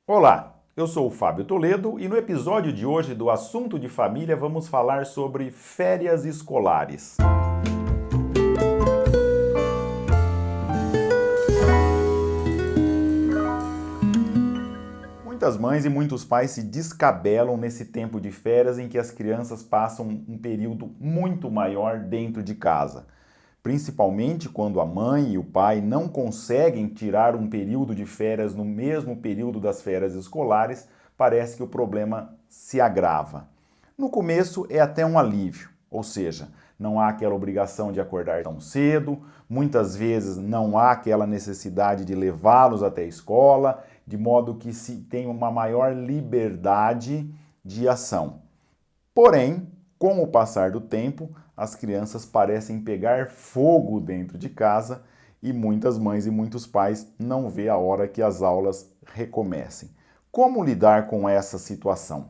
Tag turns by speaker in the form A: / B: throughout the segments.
A: Olá, eu sou o Fábio Toledo e no episódio de hoje do Assunto de Família vamos falar sobre férias escolares. Muitas mães e muitos pais se descabelam nesse tempo de férias em que as crianças passam um período muito maior dentro de casa. Principalmente quando a mãe e o pai não conseguem tirar um período de férias no mesmo período das férias escolares, parece que o problema se agrava. No começo é até um alívio, ou seja, não há aquela obrigação de acordar tão cedo, muitas vezes não há aquela necessidade de levá-los até a escola, de modo que se tem uma maior liberdade de ação. Porém, com o passar do tempo, as crianças parecem pegar fogo dentro de casa e muitas mães e muitos pais não vê a hora que as aulas recomecem. Como lidar com essa situação?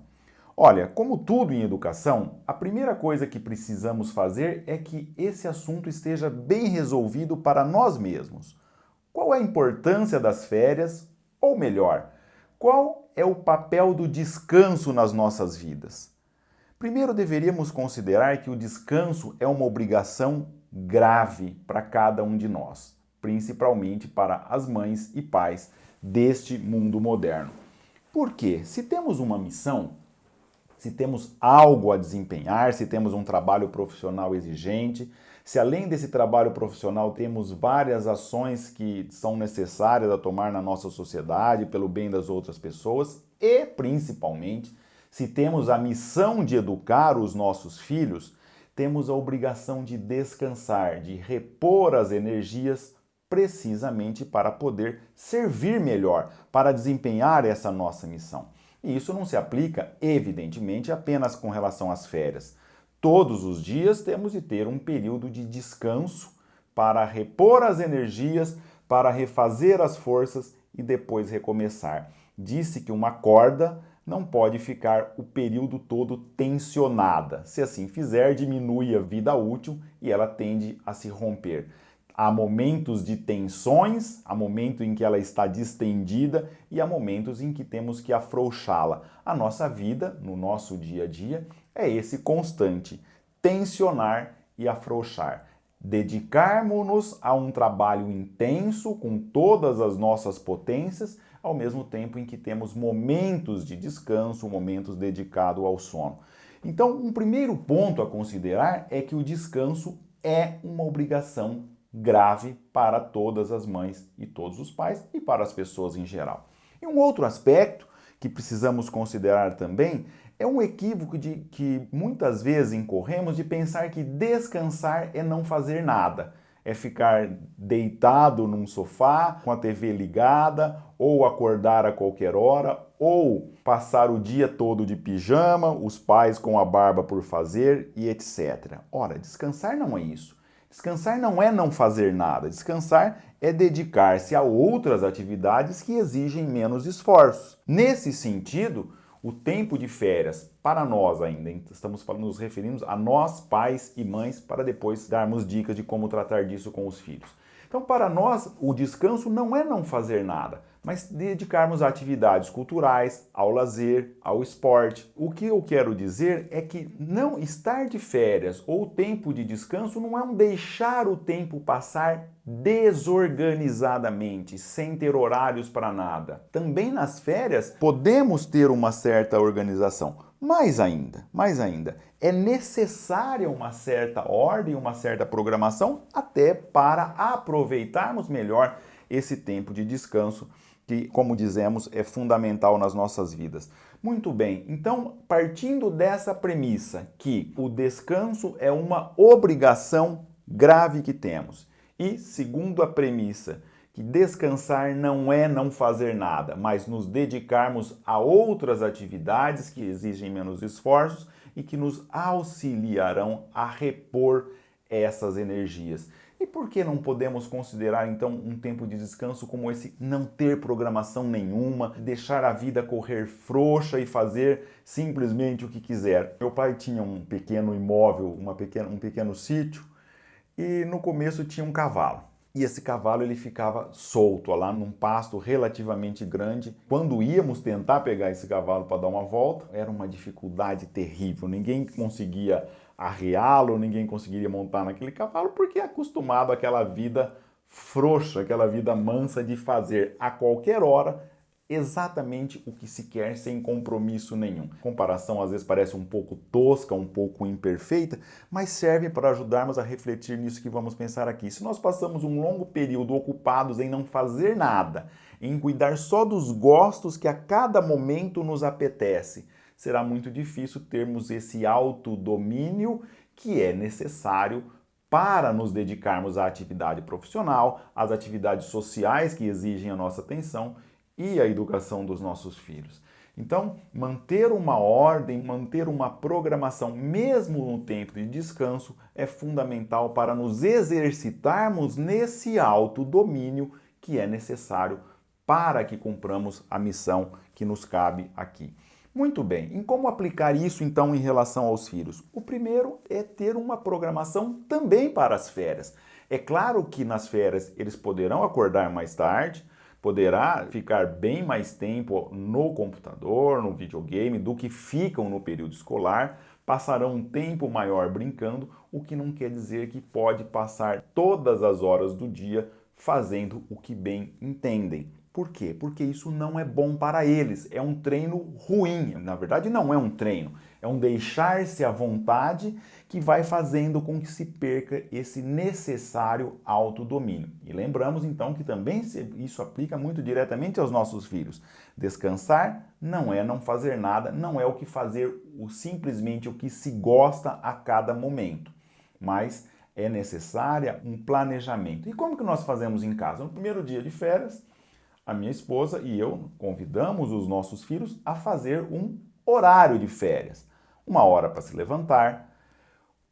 A: Olha, como tudo em educação, a primeira coisa que precisamos fazer é que esse assunto esteja bem resolvido para nós mesmos. Qual é a importância das férias? Ou melhor, qual é o papel do descanso nas nossas vidas? Primeiro, deveríamos considerar que o descanso é uma obrigação grave para cada um de nós, principalmente para as mães e pais deste mundo moderno. Por quê? Se temos uma missão, se temos algo a desempenhar, se temos um trabalho profissional exigente, se além desse trabalho profissional temos várias ações que são necessárias a tomar na nossa sociedade pelo bem das outras pessoas e, principalmente, se temos a missão de educar os nossos filhos, temos a obrigação de descansar, de repor as energias precisamente para poder servir melhor, para desempenhar essa nossa missão. E isso não se aplica, evidentemente, apenas com relação às férias. Todos os dias temos de ter um período de descanso para repor as energias, para refazer as forças e depois recomeçar. Disse que uma corda não pode ficar o período todo tensionada. Se assim fizer, diminui a vida útil e ela tende a se romper. Há momentos de tensões, há momentos em que ela está distendida e há momentos em que temos que afrouxá-la. A nossa vida, no nosso dia a dia, é esse constante, tensionar e afrouxar. Dedicarmos-nos a um trabalho intenso, com todas as nossas potências, ao mesmo tempo em que temos momentos de descanso, momentos dedicados ao sono. Então, um primeiro ponto a considerar é que o descanso é uma obrigação grave para todas as mães e todos os pais e para as pessoas em geral. E um outro aspecto que precisamos considerar também é um equívoco de que muitas vezes incorremos de pensar que descansar é não fazer nada. É ficar deitado num sofá, com a TV ligada, ou acordar a qualquer hora, ou passar o dia todo de pijama, os pais com a barba por fazer e etc. Ora, descansar não é isso. Descansar não é não fazer nada. Descansar é dedicar-se a outras atividades que exigem menos esforços. Nesse sentido, o tempo de férias, para nós ainda, estamos nos referindo a nós, pais e mães, para depois darmos dicas de como tratar disso com os filhos. Então, para nós, o descanso não é não fazer nada, mas dedicarmos a atividades culturais, ao lazer, ao esporte. O que eu quero dizer é que não estar de férias ou tempo de descanso não é um deixar o tempo passar desorganizadamente, sem ter horários para nada. Também nas férias podemos ter uma certa organização. Mais ainda, é necessária uma certa ordem, uma certa programação, até para aproveitarmos melhor esse tempo de descanso que, como dizemos, é fundamental nas nossas vidas. Muito bem, então, partindo dessa premissa que o descanso é uma obrigação grave que temos, e segundo a premissa que descansar não é não fazer nada, mas nos dedicarmos a outras atividades que exigem menos esforços e que nos auxiliarão a repor essas energias. E por que não podemos considerar então um tempo de descanso como esse não ter programação nenhuma, deixar a vida correr frouxa e fazer simplesmente o que quiser? Meu pai tinha um pequeno imóvel, um pequeno sítio, e no começo tinha um cavalo. e esse cavalo ele ficava solto lá num pasto relativamente grande. Quando íamos tentar pegar esse cavalo para dar uma volta, era uma dificuldade terrível. Ninguém conseguia arreá-lo, ninguém conseguiria montar naquele cavalo porque é acostumado àquela vida frouxa, aquela vida mansa de fazer a qualquer hora exatamente o que se quer sem compromisso nenhum. A comparação às vezes parece um pouco tosca, um pouco imperfeita, mas serve para ajudarmos a refletir nisso que vamos pensar aqui. Se nós passamos um longo período ocupados em não fazer nada, em cuidar só dos gostos que a cada momento nos apetece, será muito difícil termos esse autodomínio que é necessário para nos dedicarmos à atividade profissional, às atividades sociais que exigem a nossa atenção e a educação dos nossos filhos. Então, manter uma ordem, manter uma programação, mesmo no tempo de descanso, é fundamental para nos exercitarmos nesse autodomínio que é necessário para que cumpramos a missão que nos cabe aqui. Muito bem, em como aplicar isso então em relação aos filhos? O primeiro é ter uma programação também para as férias. É claro que nas férias eles poderão acordar mais tarde, poderá ficar bem mais tempo no computador, no videogame, do que ficam no período escolar, passarão um tempo maior brincando, o que não quer dizer que pode passar todas as horas do dia fazendo o que bem entendem. Por quê? Porque isso não é bom para eles, é um treino ruim. Na verdade, não é um treino, é um deixar-se à vontade que vai fazendo com que se perca esse necessário autodomínio. E lembramos então que também isso aplica muito diretamente aos nossos filhos. Descansar não é não fazer nada, não é o que fazer simplesmente o que se gosta a cada momento, mas é necessária um planejamento. E como que nós fazemos em casa? No primeiro dia de férias, a minha esposa e eu convidamos os nossos filhos a fazer um horário de férias. Uma hora para se levantar,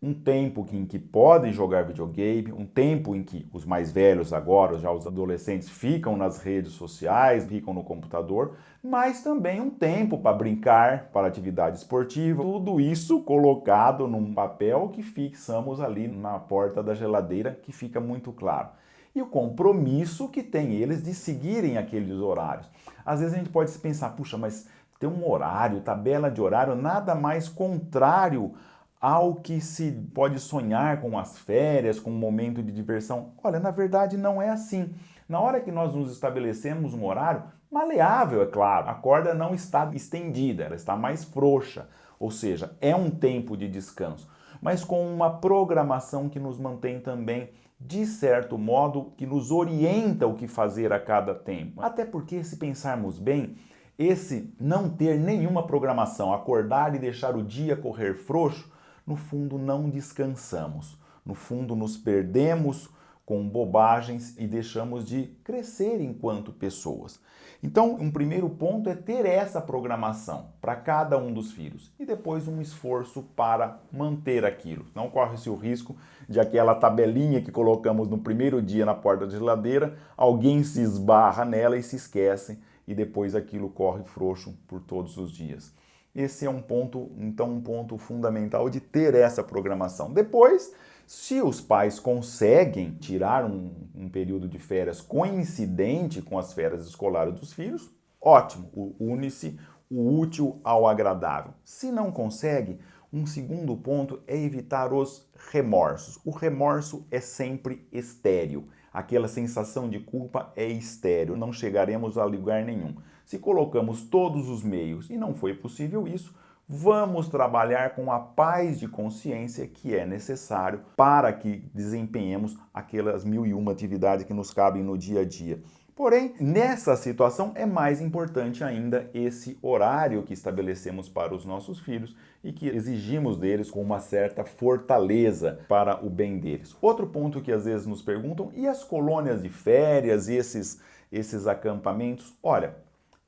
A: um tempo em que podem jogar videogame, um tempo em que os mais velhos agora, já os adolescentes, ficam nas redes sociais, ficam no computador, mas também um tempo para brincar, para atividade esportiva, tudo isso colocado num papel que fixamos ali na porta da geladeira, que fica muito claro. E o compromisso que tem eles de seguirem aqueles horários. Às vezes a gente pode se pensar, puxa, mas ter um horário, tabela de horário, nada mais contrário ao que se pode sonhar com as férias, com um momento de diversão. Olha, na verdade não é assim. Na hora que nós nos estabelecemos um horário, maleável, é claro, a corda não está estendida, ela está mais frouxa, ou seja, é um tempo de descanso, mas com uma programação que nos mantém também, de certo modo, que nos orienta o que fazer a cada tempo. Até porque, se pensarmos bem, esse não ter nenhuma programação, acordar e deixar o dia correr frouxo, no fundo não descansamos. No fundo nos perdemos com bobagens e deixamos de crescer enquanto pessoas. Então, um primeiro ponto é ter essa programação para cada um dos filhos e depois um esforço para manter aquilo. Não corre-se o risco de aquela tabelinha que colocamos no primeiro dia na porta da geladeira, alguém se esbarra nela e se esquece e depois aquilo corre frouxo por todos os dias. Esse é um ponto, então, um ponto fundamental de ter essa programação. Depois, se os pais conseguem tirar um período de férias coincidente com as férias escolares dos filhos, ótimo, une-se o útil ao agradável. Se não consegue, um segundo ponto é evitar os remorsos. O remorso é sempre estéril. Aquela sensação de culpa é estéril, não chegaremos a lugar nenhum. Se colocamos todos os meios e não foi possível isso, vamos trabalhar com a paz de consciência que é necessário para que desempenhemos aquelas 1001 atividades que nos cabem no dia a dia. Porém, nessa situação é mais importante ainda esse horário que estabelecemos para os nossos filhos e que exigimos deles com uma certa fortaleza para o bem deles. Outro ponto que às vezes nos perguntam, e as colônias de férias e esses acampamentos? Olha,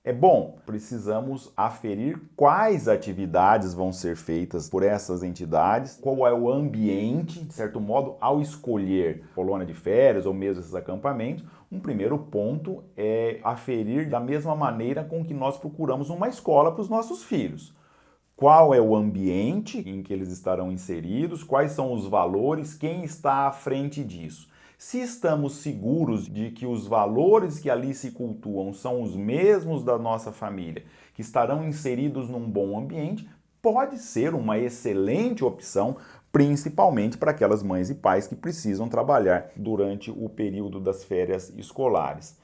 A: é bom, precisamos aferir quais atividades vão ser feitas por essas entidades, qual é o ambiente, de certo modo, ao escolher colônia de férias ou mesmo esses acampamentos. Um primeiro ponto é aferir da mesma maneira com que nós procuramos uma escola para os nossos filhos. Qual é o ambiente em que eles estarão inseridos, quais são os valores, quem está à frente disso. Se estamos seguros de que os valores que ali se cultuam são os mesmos da nossa família, que estarão inseridos num bom ambiente, pode ser uma excelente opção, principalmente para aquelas mães e pais que precisam trabalhar durante o período das férias escolares.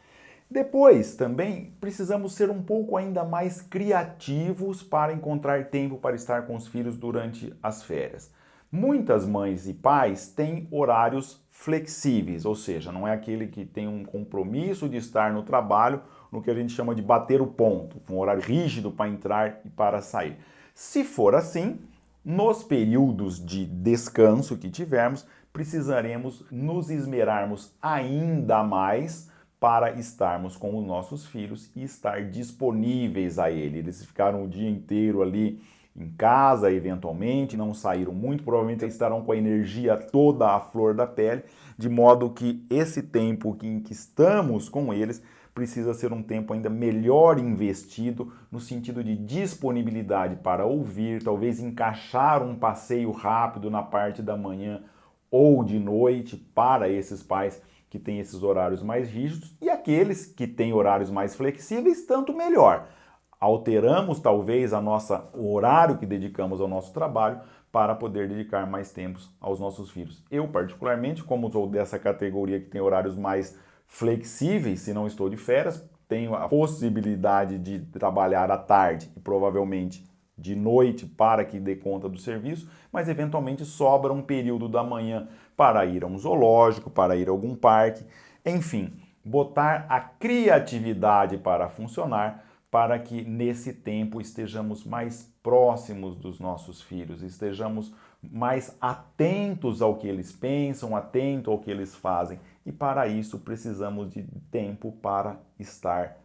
A: Depois, também precisamos ser um pouco ainda mais criativos para encontrar tempo para estar com os filhos durante as férias. Muitas mães e pais têm horários flexíveis, ou seja, não é aquele que tem um compromisso de estar no trabalho, no que a gente chama de bater o ponto, um horário rígido para entrar e para sair. Se for assim, nos períodos de descanso que tivermos, precisaremos nos esmerarmos ainda mais para estarmos com os nossos filhos e estar disponíveis a ele. Eles ficaram o dia inteiro ali em casa, eventualmente, não saíram muito, provavelmente estarão com a energia toda à flor da pele, de modo que esse tempo em que estamos com eles precisa ser um tempo ainda melhor investido no sentido de disponibilidade para ouvir, talvez encaixar um passeio rápido na parte da manhã ou de noite para esses pais que têm esses horários mais rígidos, e aqueles que têm horários mais flexíveis, tanto melhor. Alteramos talvez o horário que dedicamos ao nosso trabalho para poder dedicar mais tempo aos nossos filhos. Eu, particularmente, como sou dessa categoria que tem horários mais flexíveis, se não estou de férias, tenho a possibilidade de trabalhar à tarde e provavelmente de noite para que dê conta do serviço, mas eventualmente sobra um período da manhã para ir a um zoológico, para ir a algum parque, enfim, botar a criatividade para funcionar para que nesse tempo estejamos mais próximos dos nossos filhos, estejamos mais atentos ao que eles pensam, atentos ao que eles fazem. E para isso precisamos de tempo para estar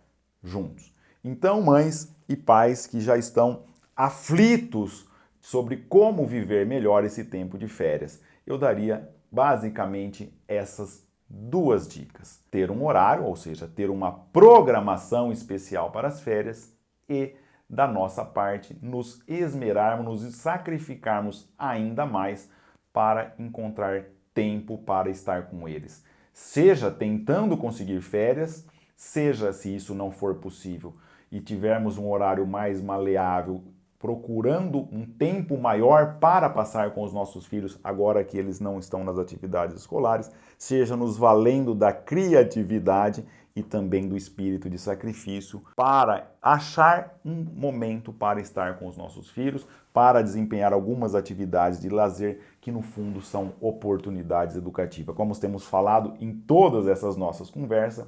A: juntos. Então, mães e pais que já estão aflitos sobre como viver melhor esse tempo de férias, eu daria basicamente essas duas dicas. Ter um horário, ou seja, ter uma programação especial para as férias e, da nossa parte, nos esmerarmos, nos sacrificarmos ainda mais para encontrar tempo para estar com eles. Seja tentando conseguir férias, seja se isso não for possível e tivermos um horário mais maleável, procurando um tempo maior para passar com os nossos filhos, agora que eles não estão nas atividades escolares, seja nos valendo da criatividade e também do espírito de sacrifício para achar um momento para estar com os nossos filhos, para desempenhar algumas atividades de lazer que no fundo são oportunidades educativas. Como temos falado em todas essas nossas conversas,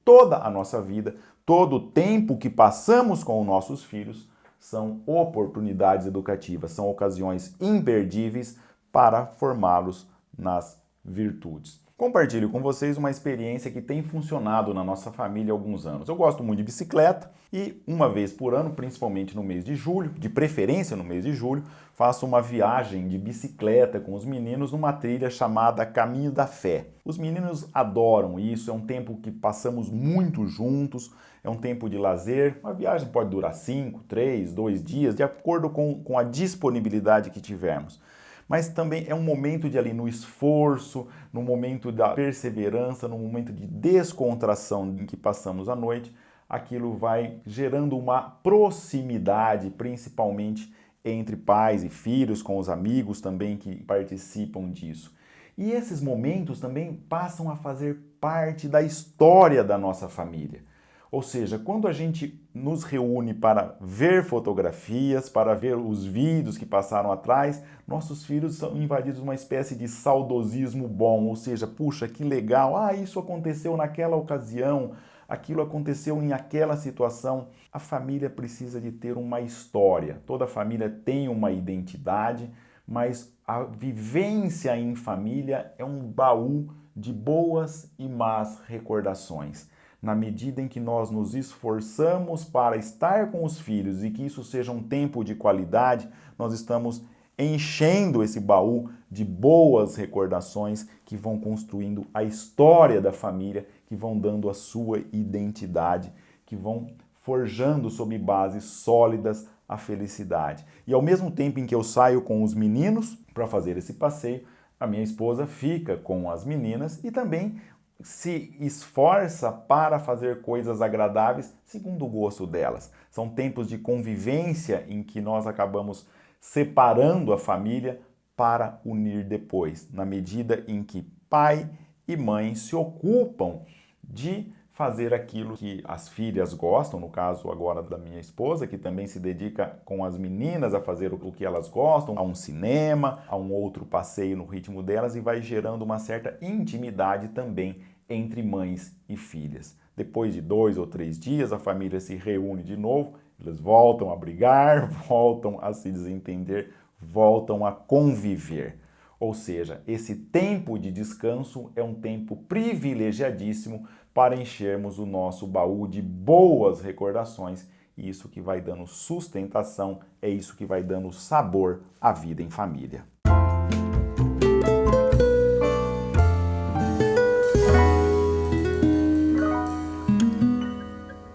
A: toda a nossa vida, todo o tempo que passamos com os nossos filhos são oportunidades educativas, são ocasiões imperdíveis para formá-los nas virtudes. Compartilho com vocês uma experiência que tem funcionado na nossa família há alguns anos. Eu gosto muito de bicicleta e uma vez por ano, principalmente no mês de julho, de preferência no mês de julho, faço uma viagem de bicicleta com os meninos numa trilha chamada Caminho da Fé. Os meninos adoram isso, é um tempo que passamos muito juntos, é um tempo de lazer. Uma viagem pode durar 5, 3, 2 dias, de acordo com a disponibilidade que tivermos. Mas também é um momento de ali no esforço, no momento da perseverança, no momento de descontração em que passamos a noite, aquilo vai gerando uma proximidade, principalmente entre pais e filhos, com os amigos também que participam disso. E esses momentos também passam a fazer parte da história da nossa família. Ou seja, quando a gente nos reúne para ver fotografias, para ver os vídeos que passaram atrás, nossos filhos são invadidos de uma espécie de saudosismo bom, ou seja, puxa, que legal, isso aconteceu naquela ocasião, aquilo aconteceu em aquela situação. A família precisa de ter uma história, toda família tem uma identidade, mas a vivência em família é um baú de boas e más recordações. Na medida em que nós nos esforçamos para estar com os filhos e que isso seja um tempo de qualidade, nós estamos enchendo esse baú de boas recordações que vão construindo a história da família, que vão dando a sua identidade, que vão forjando sob bases sólidas a felicidade. E ao mesmo tempo em que eu saio com os meninos para fazer esse passeio, a minha esposa fica com as meninas e também se esforça para fazer coisas agradáveis segundo o gosto delas. São tempos de convivência em que nós acabamos separando a família para unir depois, na medida em que pai e mãe se ocupam de fazer aquilo que as filhas gostam, no caso agora da minha esposa, que também se dedica com as meninas a fazer o que elas gostam, a um cinema, a um outro passeio no ritmo delas e vai gerando uma certa intimidade também entre mães e filhas. Depois de 2 ou 3 dias, a família se reúne de novo, eles voltam a brigar, voltam a se desentender, voltam a conviver. Ou seja, esse tempo de descanso é um tempo privilegiadíssimo para enchermos o nosso baú de boas recordações. E isso que vai dando sustentação, é isso que vai dando sabor à vida em família.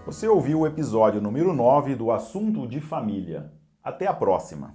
A: Você ouviu o episódio número 9 do Assunto de Família. Até a próxima!